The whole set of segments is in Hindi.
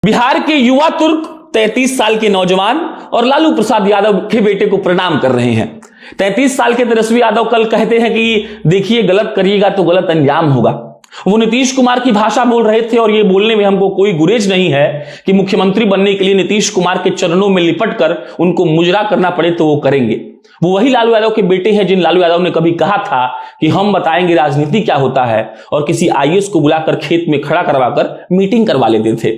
बिहार के युवा तुर्क 33 साल के नौजवान और लालू प्रसाद यादव के बेटे को प्रणाम कर रहे हैं। 33 साल के तेजस्वी यादव कल कहते हैं कि देखिए गलत करिएगा तो गलत अंजाम होगा। वो नीतीश कुमार की भाषा बोल रहे थे और ये बोलने में हमको कोई गुरेज नहीं है कि मुख्यमंत्री बनने के लिए नीतीश कुमार के चरणों में लिपट कर उनको मुजरा करना पड़े तो वो करेंगे। वो वही लालू यादव के बेटे हैं जिन लालू यादव ने कभी कहा था कि हम बताएंगे राजनीति क्या होता है और किसी आईएएस को बुलाकर खेत में खड़ा करवाकर मीटिंग करवा लेते थे।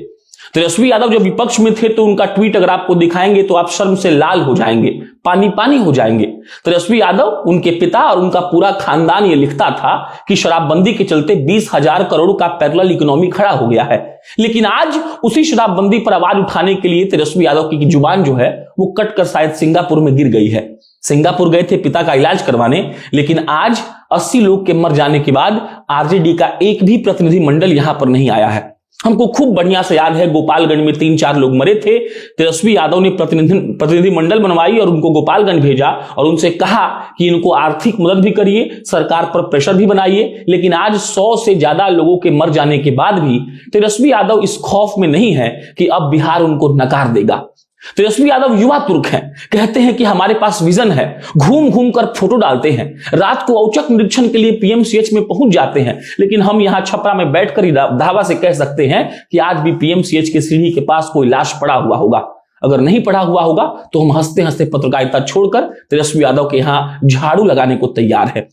तेजस्वी यादव जब विपक्ष में थे तो उनका ट्वीट अगर आपको दिखाएंगे तो आप शर्म से लाल हो जाएंगे, पानी पानी हो जाएंगे। तेजस्वी यादव, उनके पिता और उनका पूरा खानदान ये लिखता था कि शराबबंदी के चलते 20,000 करोड़ का पैरेलल इकोनॉमी खड़ा हो गया है। लेकिन आज उसी शराबबंदी पर आवाज उठाने के लिए तेजस्वी यादव की जुबान जो है वो कटकर शायद सिंगापुर में गिर गई है। सिंगापुर गए थे पिता का इलाज करवाने, लेकिन आज 80 लोग के मर जाने के बाद आरजेडी का एक भी प्रतिनिधि मंडल यहां पर नहीं आया है। हमको खूब बढ़िया से याद है गोपालगंज में 3-4 लोग मरे थे। तेजस्वी यादव ने प्रतिनिधि मंडल बनवाई और उनको गोपालगंज भेजा और उनसे कहा कि इनको आर्थिक मदद भी करिए, सरकार पर प्रेशर भी बनाइए। लेकिन आज 100 से ज्यादा लोगों के मर जाने के बाद भी तेजस्वी यादव इस खौफ में नहीं है कि अब बिहार उनको नकार देगा। तेजस्वी यादव युवा तुर्क हैं, कहते हैं कि हमारे पास विजन है, घूम घूम कर फोटो डालते हैं, रात को औचक निरीक्षण के लिए पीएमसीएच में पहुंच जाते हैं। लेकिन हम यहां छपरा में बैठकर ही दावा से कह सकते हैं कि आज भी पीएमसीएच के सीढ़ी के पास कोई लाश पड़ा हुआ होगा। अगर नहीं पड़ा हुआ होगा तो हम हंसते हंसते पत्रकारिता छोड़कर तेजस्वी यादव के यहां झाड़ू लगाने को तैयार है।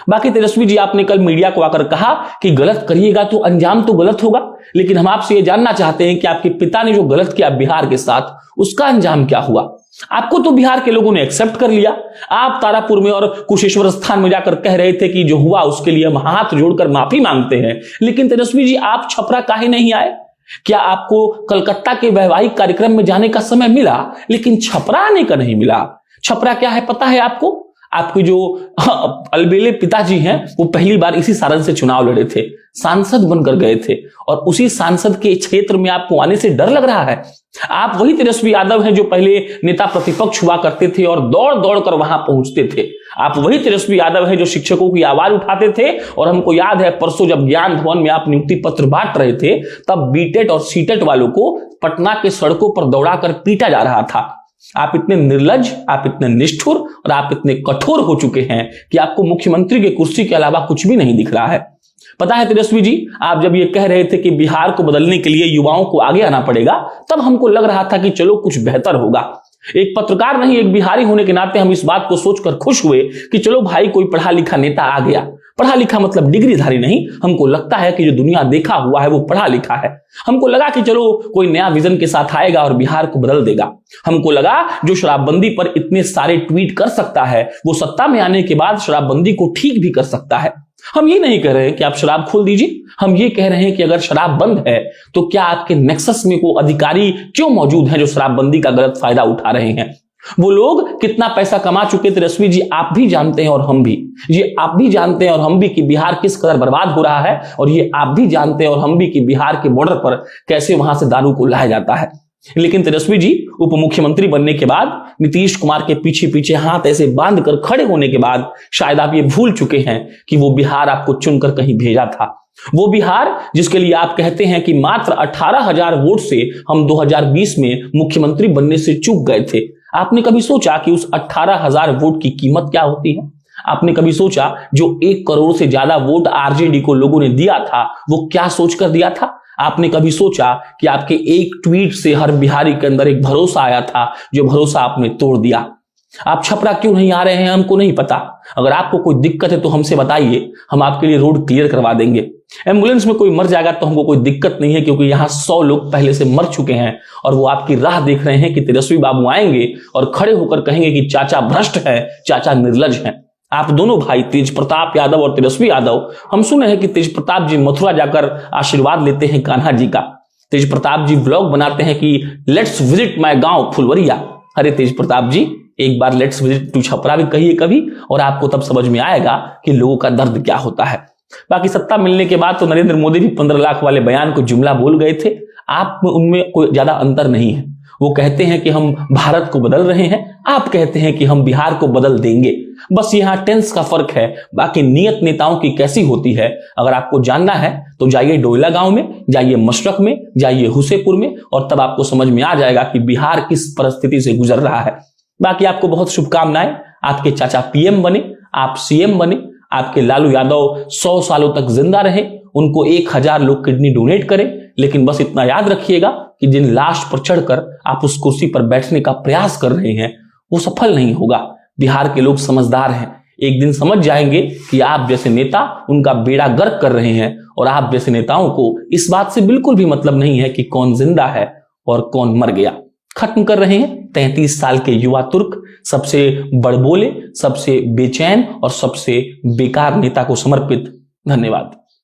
बाकी तेजस्वी जी, आपने कल मीडिया को आकर कहा कि गलत करिएगा तो अंजाम तो गलत होगा, लेकिन हम आपसे ये जानना चाहते हैं कि आपके पिता ने जो गलत किया बिहार के साथ उसका अंजाम क्या हुआ? आपको तो बिहार के लोगों ने एक्सेप्ट कर लिया। आप तारापुर में और कुशेश्वर स्थान में जाकर कह रहे थे कि जो हुआ उसके लिए हम हाथ जोड़कर माफी मांगते हैं। लेकिन तेजस्वी जी, आप छपरा काहे नहीं आए? क्या आपको कलकत्ता के वैवाहिक कार्यक्रम में जाने का समय मिला लेकिन छपरा आने का नहीं मिला? छपरा क्या है पता है आपको? आपके जो अलबेले पिताजी हैं वो पहली बार इसी सारण से चुनाव लड़े थे, सांसद बनकर गए थे और उसी सांसद के क्षेत्र में आपको आने से डर लग रहा है। आप वही तेजस्वी यादव हैं जो पहले नेता प्रतिपक्ष हुआ करते थे और दौड़ दौड़ कर वहां पहुंचते थे। आप वही तेजस्वी यादव हैं जो शिक्षकों की आवाज उठाते थे और हमको याद है परसों जब ज्ञान भवन में आप नियुक्ति पत्र बांट रहे थे तब बीटेट और सीटेट वालों को पटना के सड़कों पर दौड़ाकर पीटा जा रहा था। आप इतने निर्लज, आप इतने निष्ठुर और आप इतने कठोर हो चुके हैं कि आपको मुख्यमंत्री की कुर्सी के अलावा कुछ भी नहीं दिख रहा है। पता है तेजस्वी जी, आप जब ये कह रहे थे कि बिहार को बदलने के लिए युवाओं को आगे आना पड़ेगा, तब हमको लग रहा था कि चलो कुछ बेहतर होगा। एक पत्रकार नहीं, एक बिहारी होने के नाते हम इस बात को सोचकर खुश हुए कि चलो भाई कोई पढ़ा लिखा नेता आ गया। पढ़ा लिखा मतलब डिग्रीधारी नहीं, हमको लगता है कि जो दुनिया देखा हुआ है वो पढ़ा लिखा है। हमको लगा कि चलो कोई नया विजन के साथ आएगा और बिहार को बदल देगा। हमको लगा जो शराबबंदी पर इतने सारे ट्वीट कर सकता है वो सत्ता में आने के बाद शराबबंदी को ठीक भी कर सकता है। हम ये नहीं कह रहे कि आप शराब खोल दीजिए, हम ये कह रहे हैं कि अगर शराब बंद है तो क्या आपके नेक्सस में वो अधिकारी क्यों मौजूद हैं जो शराबबंदी का गलत फायदा उठा रहे हैं? वो लोग कितना पैसा कमा चुके तेजस्वी जी आप भी जानते हैं और हम भी, ये आप भी जानते हैं और हम भी कि बिहार किस कदर बर्बाद हो रहा है, और ये आप भी जानते हैं और हम भी कि बिहार के बॉर्डर पर कैसे वहां से दारू को लाया जाता है। लेकिन तेजस्वी जी उप मुख्यमंत्री बनने के बाद नीतीश कुमार के पीछे पीछे हाथ ऐसे बांध कर खड़े होने के बाद शायद आप ये भूल चुके हैं कि वो बिहार आपको चुनकर कहीं भेजा था। वो बिहार जिसके लिए आप कहते हैं कि मात्र 18,000 वोट से हम 2020 में मुख्यमंत्री बनने से चूक गए थे। आपने कभी सोचा कि उस 18,000 वोट की कीमत क्या होती है? आपने कभी सोचा जो 1 करोड़ से ज्यादा वोट आरजेडी को लोगों ने दिया था वो क्या सोचकर दिया था? आपने कभी सोचा कि आपके एक ट्वीट से हर बिहारी के अंदर एक भरोसा आया था, जो भरोसा आपने तोड़ दिया? आप छपरा क्यों नहीं आ रहे हैं हमको नहीं पता। अगर आपको कोई दिक्कत है तो हमसे बताइए, हम आपके लिए रोड क्लियर करवा देंगे। एम्बुलेंस में कोई मर जाएगा तो हमको कोई दिक्कत नहीं है, क्योंकि यहां 100 लोग पहले से मर चुके हैं और वो आपकी राह देख रहे हैं कि तेजस्वी बाबू आएंगे और खड़े होकर कहेंगे कि चाचा भ्रष्ट है, चाचा निर्लज है। आप दोनों भाई तेज प्रताप यादव और तेजस्वी यादव, हम सुने हैं कि तेज प्रताप जी मथुरा जाकर आशीर्वाद लेते हैं कान्हा जी का। तेज प्रताप जी व्लॉग बनाते हैं कि लेट्स विजिट माय गांव फुलवरिया। अरे तेज प्रताप जी, एक बार लेट्स विजिट टू छपरा भी कहिए कभी, और आपको तब समझ में आएगा कि लोगों का दर्द क्या होता है। बाकी सत्ता मिलने के बाद तो नरेंद्र मोदी भी 15 लाख वाले बयान को जुमला बोल गए थे। आप उनमें कोई ज्यादा अंतर नहीं है। वो कहते हैं कि हम भारत को बदल रहे हैं, आप कहते हैं कि हम बिहार को बदल देंगे। बस यहां टेंस का फर्क है, बाकी नियत नेताओं की कैसी होती है अगर आपको जानना है तो जाइए डोयला गांव में, जाइए मशरक में, जाइए हुसेपुर में, और तब आपको समझ में आ जाएगा कि बिहार किस परिस्थिति से गुजर रहा है। बाकी आपको बहुत शुभकामनाएं, आपके चाचा पीएम बने, आप सीएम बने, आपके लालू यादव 100 सालों तक जिंदा रहे, उनको 1000 लोग किडनी डोनेट करें, लेकिन बस इतना याद रखिएगा कि जिन लाश पर चढ़कर आप उस कुर्सी पर बैठने का प्रयास कर रहे हैं वो सफल नहीं होगा। बिहार के लोग समझदार हैं, एक दिन समझ जाएंगे कि आप जैसे नेता उनका बेड़ा गर्क कर रहे हैं, और आप जैसे नेताओं को इस बात से बिल्कुल भी मतलब नहीं है कि कौन जिंदा है और कौन मर गया। खत्म कर रहे हैं 33 साल के युवा तुर्क, सबसे बड़बोले, सबसे बेचैन और सबसे बेकार नेता को समर्पित। धन्यवाद।